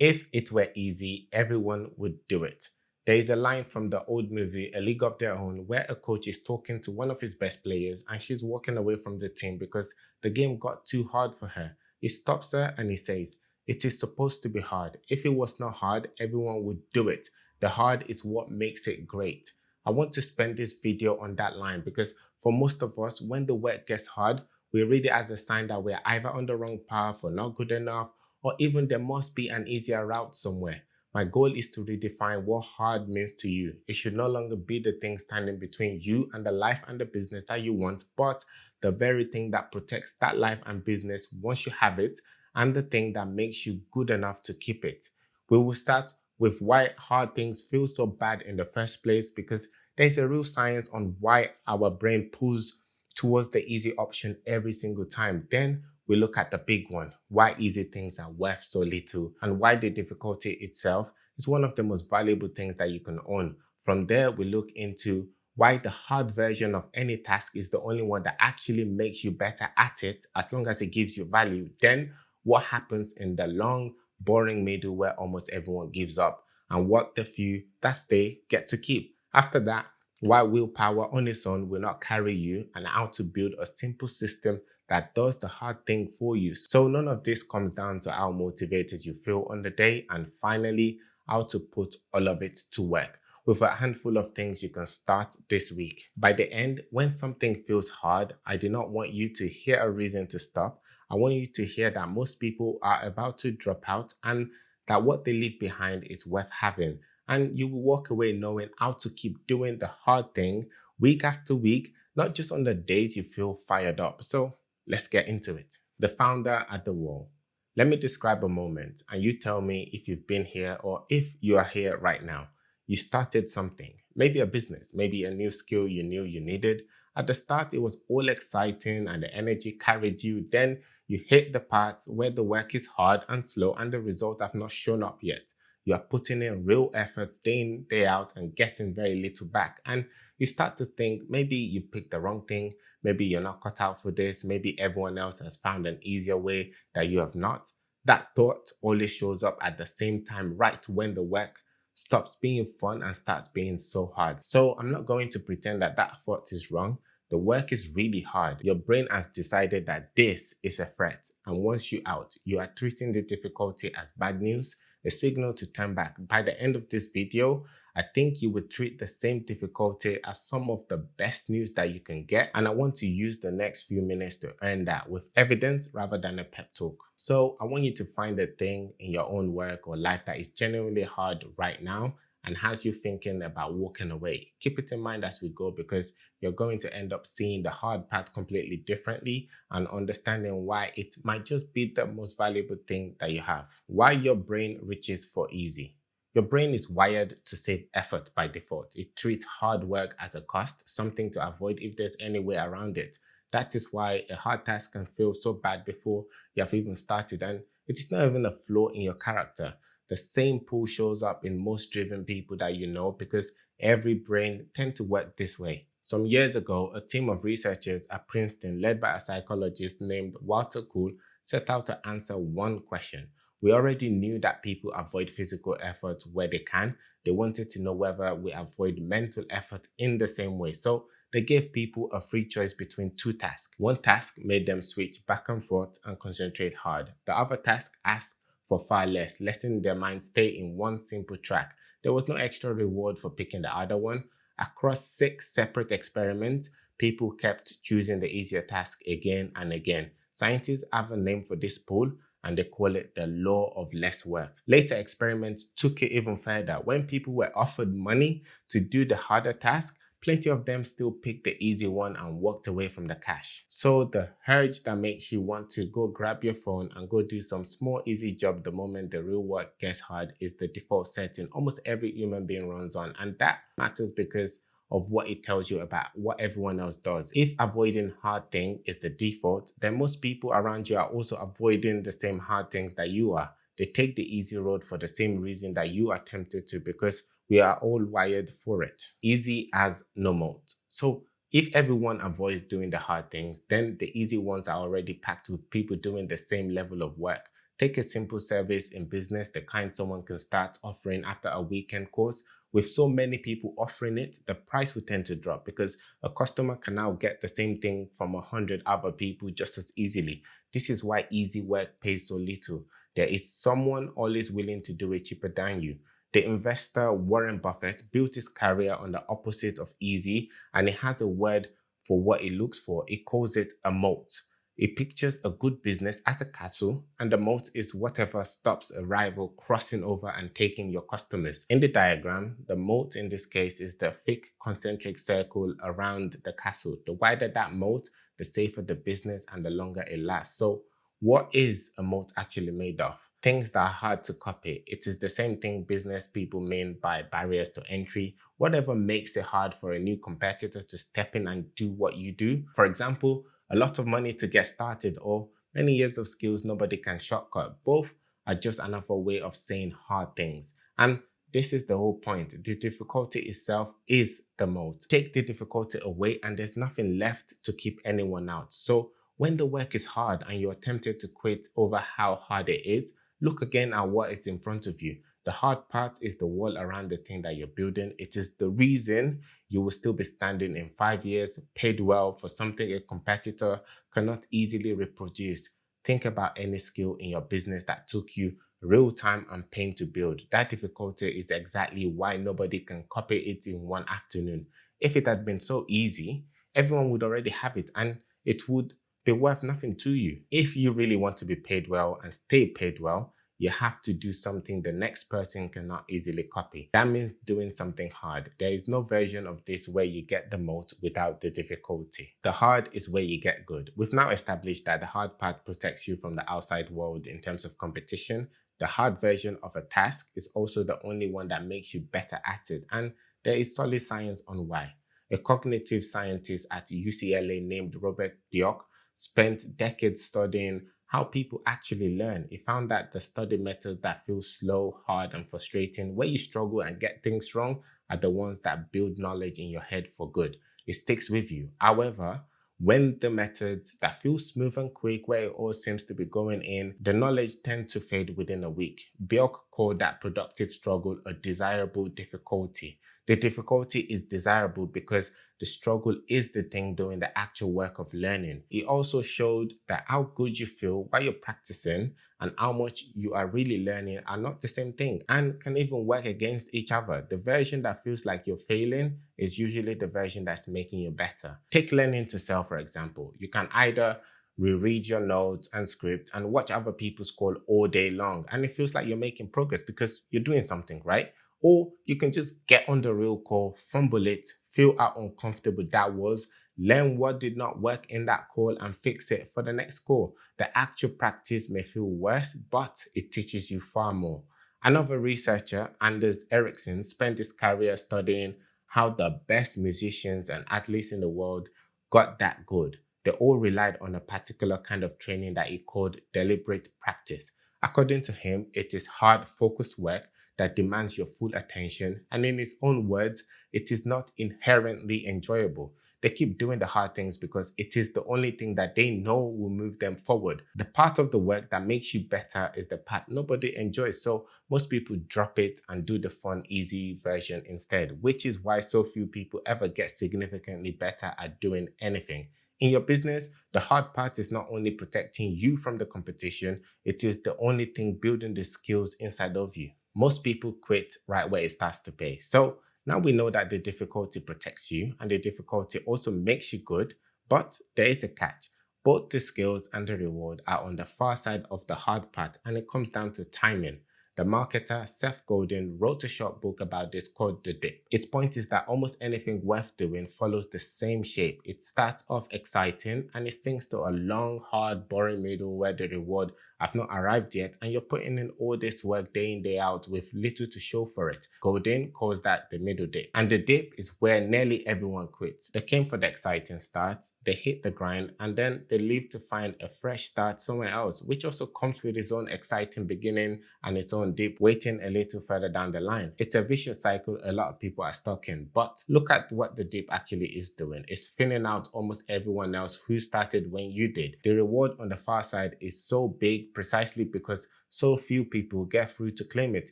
If it were easy, everyone would do it. There is a line from the old movie A League of Their Own where a coach is talking to one of his best players and she's walking away from the team because the game got too hard for her. He stops her and he says, "It is supposed to be hard. If it was not hard, everyone would do it. The hard is what makes it great." I want to spend this video on that line because for most of us, when the work gets hard, we read it as a sign that we're either on the wrong path or not good enough, or even there must be an easier route somewhere. My goal is to redefine what hard means to you. It should no longer be the thing standing between you and the life and the business that you want, but the very thing that protects that life and business once you have it, and the thing that makes you good enough to keep it. We will start with why hard things feel so bad in the first place, because there's a real science on why our brain pulls towards the easy option every single time. Then we look at the big one, why easy things are worth so little, and why the difficulty itself is one of the most valuable things that you can own. From there, we look into why the hard version of any task is the only one that actually makes you better at it as long as it gives you value. Then what happens in the long, boring middle where almost everyone gives up, and what the few that stay get to keep. After that, why willpower on its own will not carry you, and how to build a simple system that does the hard thing for you. So none of this comes down to how motivated you feel on the day, and finally, how to put all of it to work with a handful of things you can start this week. By the end, when something feels hard, I do not want you to hear a reason to stop. I want you to hear that most people are about to drop out and that what they leave behind is worth having. And you will walk away knowing how to keep doing the hard thing week after week, not just on the days you feel fired up. So let's get into it. The founder at the wall. Let me describe a moment and you tell me if you've been here or if you are here right now. You started something, maybe a business, maybe a new skill you knew you needed. At the start, it was all exciting and the energy carried you. Then you hit the part where the work is hard and slow and the results have not shown up yet. You are putting in real effort day in, day out and getting very little back. And you start to think maybe you picked the wrong thing. Maybe you're not cut out for this. Maybe everyone else has found an easier way that you have not. That thought always shows up at the same time, right when the work stops being fun and starts being so hard. So I'm not going to pretend that that thought is wrong. The work is really hard. Your brain has decided that this is a threat. And once you're out, you are treating the difficulty as bad news, a signal to turn back. By the end of this video, I think you would treat the same difficulty as some of the best news that you can get. And I want to use the next few minutes to earn that with evidence rather than a pep talk. So I want you to find a thing in your own work or life that is genuinely hard right now and has you thinking about walking away. Keep it in mind as we go, because you're going to end up seeing the hard part completely differently and understanding why it might just be the most valuable thing that you have. Why your brain reaches for easy. Your brain is wired to save effort by default. It treats hard work as a cost, something to avoid if there's any way around it. That is why a hard task can feel so bad before you have even started, and it is not even a flaw in your character. The same pull shows up in most driven people that you know, because every brain tends to work this way. Some years ago, a team of researchers at Princeton, led by a psychologist named Walter Kuhl, set out to answer one question. We already knew that people avoid physical effort where they can. They wanted to know whether we avoid mental effort in the same way. So they gave people a free choice between two tasks. One task made them switch back and forth and concentrate hard. The other task asked for far less, letting their mind stay in one simple track. There was no extra reward for picking the other one. Across 6 separate experiments, people kept choosing the easier task again and again. Scientists have a name for this pull, and they call it the law of less work. Later experiments took it even further. When people were offered money to do the harder task, plenty of them still picked the easy one and walked away from the cash. So the urge that makes you want to go grab your phone and go do some small easy job the moment the real work gets hard is the default setting almost every human being runs on. And that matters because of what it tells you about what everyone else does. If avoiding hard things is the default, then most people around you are also avoiding the same hard things that you are. They take the easy road for the same reason that you are tempted to, because we are all wired for it. Easy as no moat. So if everyone avoids doing the hard things, then the easy ones are already packed with people doing the same level of work. Take a simple service in business, the kind someone can start offering after a weekend course. With so many people offering it, the price will tend to drop because a customer can now get the same thing from 100 other people just as easily. This is why easy work pays so little. There is someone always willing to do it cheaper than you. The investor Warren Buffett built his career on the opposite of easy, and it has a word for what it looks for. It calls it a moat. It pictures a good business as a castle, and the moat is whatever stops a rival crossing over and taking your customers. In the diagram, the moat in this case is the thick concentric circle around the castle. The wider that moat, the safer the business and the longer it lasts. So what is a moat actually made of? Things that are hard to copy. It is the same thing business people mean by barriers to entry. Whatever makes it hard for a new competitor to step in and do what you do. For example, a lot of money to get started or many years of skills nobody can shortcut. Both are just another way of saying hard things. And this is the whole point. The difficulty itself is the moat. Take the difficulty away and there's nothing left to keep anyone out. So when the work is hard and you're tempted to quit over how hard it is, look again at what is in front of you. The hard part is the wall around the thing that you're building. It is the reason you will still be standing in 5 years, paid well for something a competitor cannot easily reproduce. Think about any skill in your business that took you real time and pain to build. That difficulty is exactly why nobody can copy it in one afternoon. If it had been so easy, everyone would already have it and it would be worth nothing to you. If you really want to be paid well and stay paid well, you have to do something the next person cannot easily copy. That means doing something hard. There is no version of this where you get the moat without the difficulty. The hard is where you get good. We've now established that the hard part protects you from the outside world in terms of competition. The hard version of a task is also the only one that makes you better at it. And there is solid science on why. A cognitive scientist at UCLA named Robert Bjork spent decades studying how people actually learn. He found that the study methods that feel slow, hard, and frustrating, where you struggle and get things wrong, are the ones that build knowledge in your head for good. It sticks with you. However, when the methods that feel smooth and quick, where it all seems to be going in, the knowledge tends to fade within a week. Bjork called that productive struggle a desirable difficulty. The difficulty is desirable because the struggle is the thing doing the actual work of learning. It also showed that how good you feel while you're practicing and how much you are really learning are not the same thing and can even work against each other. The version that feels like you're failing is usually the version that's making you better. Take learning to sell, for example. You can either reread your notes and script and watch other people's call all day long, and it feels like you're making progress because you're doing something, right? Or you can just get on the real call, fumble it, feel how uncomfortable that was, learn what did not work in that call and fix it for the next call. The actual practice may feel worse, but it teaches you far more. Another researcher, Anders Ericsson, spent his career studying how the best musicians and athletes in the world got that good. They all relied on a particular kind of training that he called deliberate practice. According to him, it is hard, focused work that demands your full attention, and in his own words, it is not inherently enjoyable. They keep doing the hard things because it is the only thing that they know will move them forward. The part of the work that makes you better is the part nobody enjoys, so most people drop it and do the fun, easy version instead, which is why so few people ever get significantly better at doing anything. In your business, the hard part is not only protecting you from the competition, it is the only thing building the skills inside of you. Most people quit right where it starts to pay. So now we know that the difficulty protects you and the difficulty also makes you good, but there is a catch. Both the skills and the reward are on the far side of the hard part, and it comes down to timing. The marketer Seth Godin wrote a short book about this called The Dip. Its point is that almost anything worth doing follows the same shape. It starts off exciting and it sinks to a long, hard, boring middle where the reward have not arrived yet and you're putting in all this work day in, day out with little to show for it. Godin calls that the middle dip. And the dip is where nearly everyone quits. They came for the exciting start, they hit the grind, and then they leave to find a fresh start somewhere else, which also comes with its own exciting beginning and its own one dip, waiting a little further down the line. It's a vicious cycle a lot of people are stuck in, but look at what the dip actually is doing. It's thinning out almost everyone else who started when you did. The reward on the far side is so big precisely because so few people get through to claim it.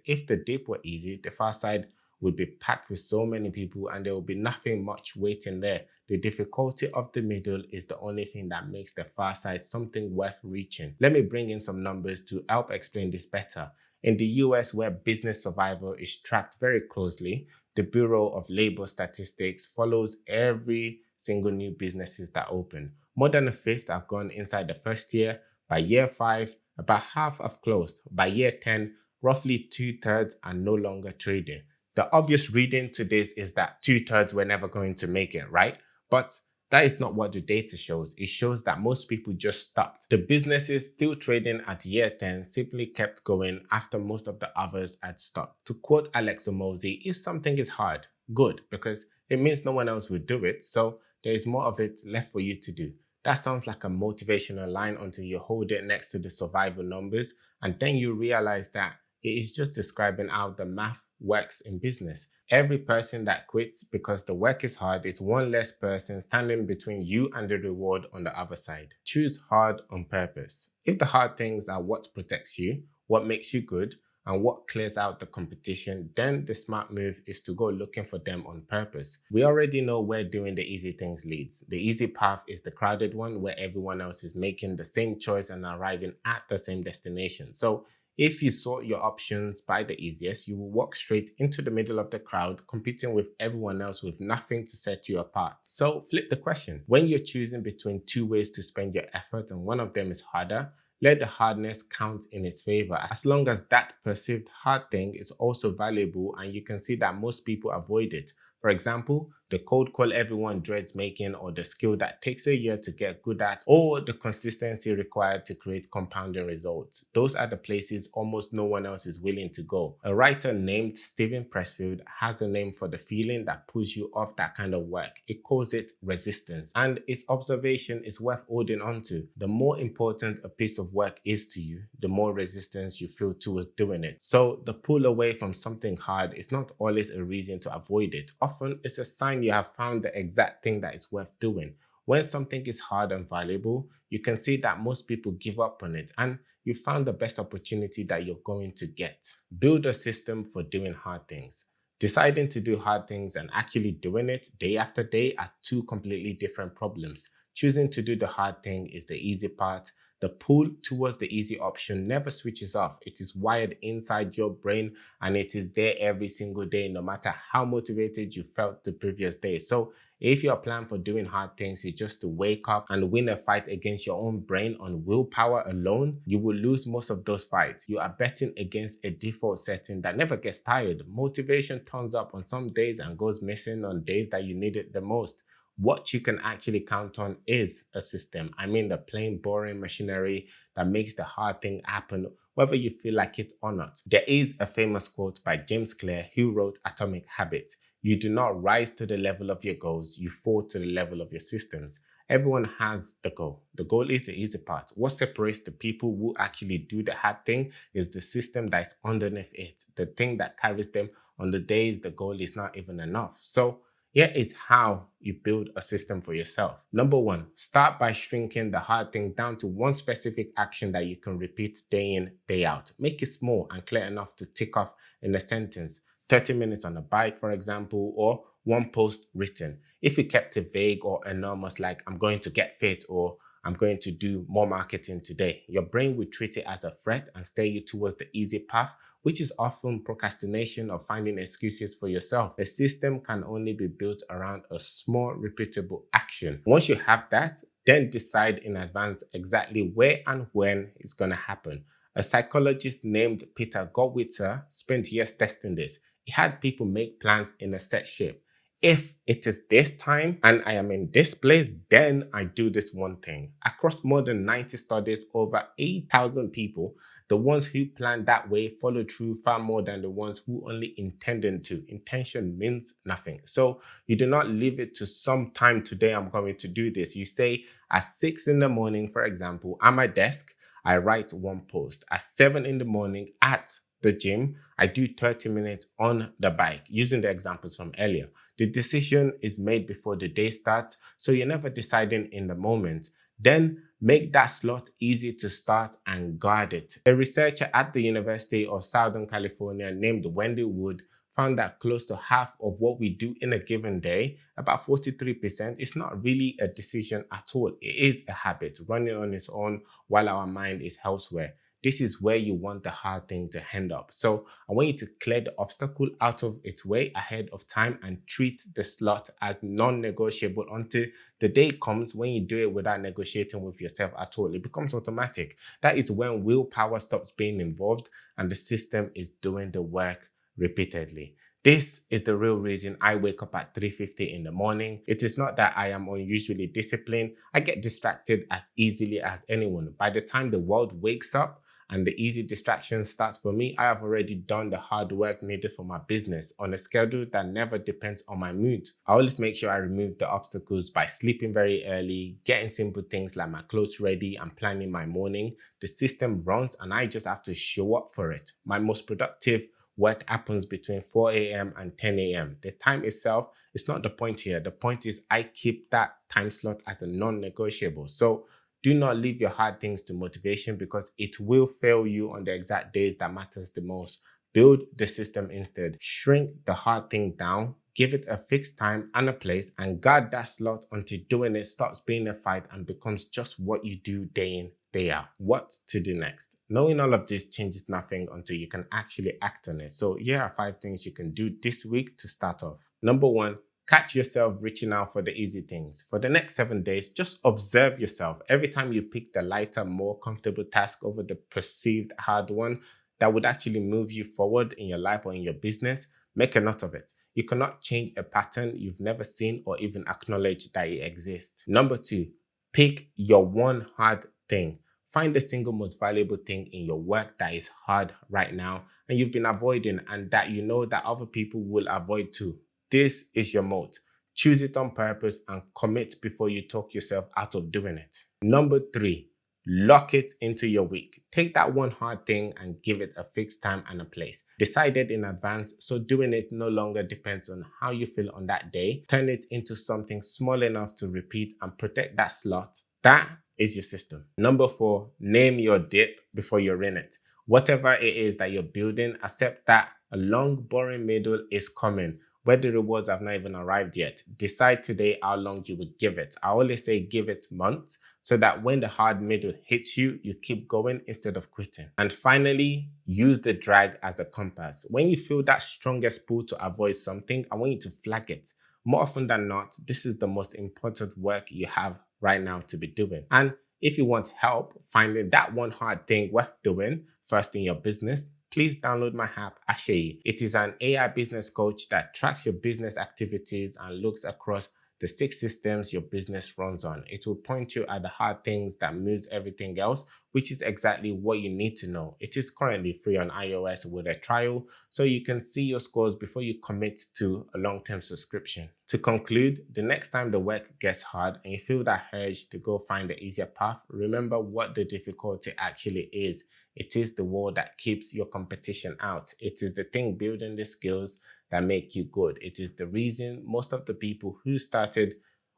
If the dip were easy, the far side would be packed with so many people and there will be nothing much waiting there. The difficulty of the middle is the only thing that makes the far side something worth reaching. Let me bring in some numbers to help explain this better. In the US, where business survival is tracked very closely, the Bureau of Labor Statistics follows every single new businesses that open. More than a fifth have gone inside the first year. By year 5, about half have closed. By year 10, roughly 2/3 are no longer trading. The obvious reading to this is that 2/3 were never going to make it, right? But that is not what the data shows. It shows that most people just stopped. The businesses still trading at year 10 simply kept going after most of the others had stopped. To quote Alex Omozi, if something is hard, good, because it means no one else will do it, so there is more of it left for you to do. That sounds like a motivational line until you hold it next to the survival numbers, and then you realize that it is just describing how the math works in business. Every person that quits because the work is hard is one less person standing between you and the reward on the other side. Choose hard on purpose. If the hard things are what protects you, what makes you good, and what clears out the competition, then the smart move is to go looking for them on purpose. We already know where doing the easy things leads. The easy path is the crowded one where everyone else is making the same choice and arriving at the same destination. So if you sort your options by the easiest, you will walk straight into the middle of the crowd, competing with everyone else with nothing to set you apart. So flip the question. When you're choosing between two ways to spend your effort and one of them is harder, let the hardness count in its favor, as long as that perceived hard thing is also valuable and you can see that most people avoid it. For example, the cold call everyone dreads making, or the skill that takes a year to get good at, or the consistency required to create compounding results. Those are the places almost no one else is willing to go. A writer named Steven Pressfield has a name for the feeling that pulls you off that kind of work. It calls it resistance, and its observation is worth holding on to. The more important a piece of work is to you, the more resistance you feel towards doing it. So the pull away from something hard is not always a reason to avoid it. Often it's a sign you have found the exact thing that is worth doing. When something is hard and valuable, you can see that most people give up on it and you found the best opportunity that you're going to get. Build a system for doing hard things. Deciding to do hard things and actually doing it day after day are two completely different problems. Choosing to do the hard thing is the easy part. The pull towards the easy option never switches off. It is wired inside your brain and it is there every single day, no matter how motivated you felt the previous day. So if your plan for doing hard things is just to wake up and win a fight against your own brain on willpower alone, you will lose most of those fights. You are betting against a default setting that never gets tired. Motivation turns up on some days and goes missing on days that you need it the most. What you can actually count on is a system. I mean the plain boring machinery that makes the hard thing happen, whether you feel like it or not. There is a famous quote by James Clear, who wrote Atomic Habits. You do not rise to the level of your goals, you fall to the level of your systems. Everyone has the goal. The goal is the easy part. What separates the people who actually do the hard thing is the system that is underneath it, the thing that carries them on the days the goal is not even enough. So here is how you build a system for yourself. Number 1, start by shrinking the hard thing down to one specific action that you can repeat day in, day out. Make it small and clear enough to tick off in a sentence. 30 minutes on a bike, for example, or one post written. If you kept it vague or enormous, like I'm going to get fit or I'm going to do more marketing today, your brain will treat it as a threat and steer you towards the easy path, which is often procrastination or finding excuses for yourself. A system can only be built around a small, repeatable action. Once you have that, then decide in advance exactly where and when it's going to happen. A psychologist named Peter Gollwitzer spent years testing this. He had people make plans in a set shape. If it is this time and I am in this place, then I do this one thing. Across more than 90 studies, over 8,000 people, the ones who planned that way followed through far more than the ones who only intended to. Intention means nothing. So you do not leave it to some time today, I'm going to do this. You say at 6 in the morning, for example, at my desk, I write one post. At 7 in the morning, at the gym, I do 30 minutes on the bike, using the examples from earlier. The decision is made before the day starts, so you're never deciding in the moment. Then make that slot easy to start and guard it. A researcher at the University of Southern California named Wendy Wood found that close to half of what we do in a given day, about 43%, is not really a decision at all. It is a habit running on its own while our mind is elsewhere. This is where you want the hard thing to end up. So I want you to clear the obstacle out of its way ahead of time and treat the slot as non-negotiable until the day comes when you do it without negotiating with yourself at all. It becomes automatic. That is when willpower stops being involved and the system is doing the work repeatedly. This is the real reason I wake up at 3:50 in the morning. It is not that I am unusually disciplined. I get distracted as easily as anyone. By the time the world wakes up and the easy distraction starts for me, I have already done the hard work needed for my business on a schedule that never depends on my mood. I always make sure I remove the obstacles by sleeping very early, getting simple things like my clothes ready and planning my morning. The system runs and I just have to show up for it. My most productive work happens between 4 a.m. and 10 a.m. The time itself is not the point here. The point is I keep that time slot as a non-negotiable. So do not leave your hard things to motivation because it will fail you on the exact days that matters the most. Build the system instead. Shrink the hard thing down, give it a fixed time and a place, and guard that slot until doing it stops being a fight and becomes just what you do day in, day out. What to do next? Knowing all of this changes nothing until you can actually act on it. So here are 5 things you can do this week to start off. Number 1, catch yourself reaching out for the easy things. For the next 7 days, just observe yourself. Every time you pick the lighter, more comfortable task over the perceived hard one that would actually move you forward in your life or in your business, make a note of it. You cannot change a pattern you've never seen or even acknowledge that it exists. Number 2, pick your one hard thing. Find the single most valuable thing in your work that is hard right now and you've been avoiding and that you know that other people will avoid too. This is your moat. Choose it on purpose and commit before you talk yourself out of doing it. Number 3, lock it into your week. Take that one hard thing and give it a fixed time and a place. Decide it in advance so doing it no longer depends on how you feel on that day. Turn it into something small enough to repeat and protect that slot. That is your system. Number 4, name your dip before you're in it. Whatever it is that you're building, accept that a long, boring middle is coming where the rewards have not even arrived yet. Decide today how long you would give it. I always say give it months so that when the hard middle hits you, you keep going instead of quitting. And finally, use the drag as a compass. When you feel that strongest pull to avoid something, I want you to flag it. More often than not, this is the most important work you have right now to be doing. And if you want help finding that one hard thing worth doing first in your business, please download my app, Ashay. It is an AI business coach that tracks your business activities and looks across the 6 systems your business runs on. It will point you at the hard things that moves everything else, which is exactly what you need to know. It is currently free on iOS with a trial, so you can see your scores before you commit to a long-term subscription. To conclude, the next time the work gets hard and you feel that urge to go find the easier path, remember what the difficulty actually is. It is the wall that keeps your competition out. It is the thing building the skills that make you good. It is the reason most of the people who started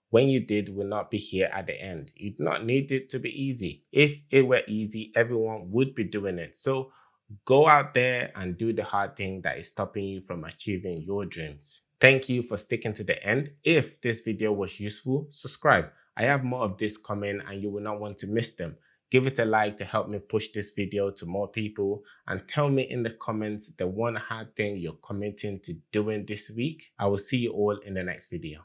when you did will not be here at the end. You do not need it to be easy. If it were easy, everyone would be doing it. So go out there and do the hard thing that is stopping you from achieving your dreams. Thank you for sticking to the end. If this video was useful, subscribe. I have more of this coming and you will not want to miss them. Give it a like to help me push this video to more people and tell me in the comments the one hard thing you're committing to doing this week. I will see you all in the next video.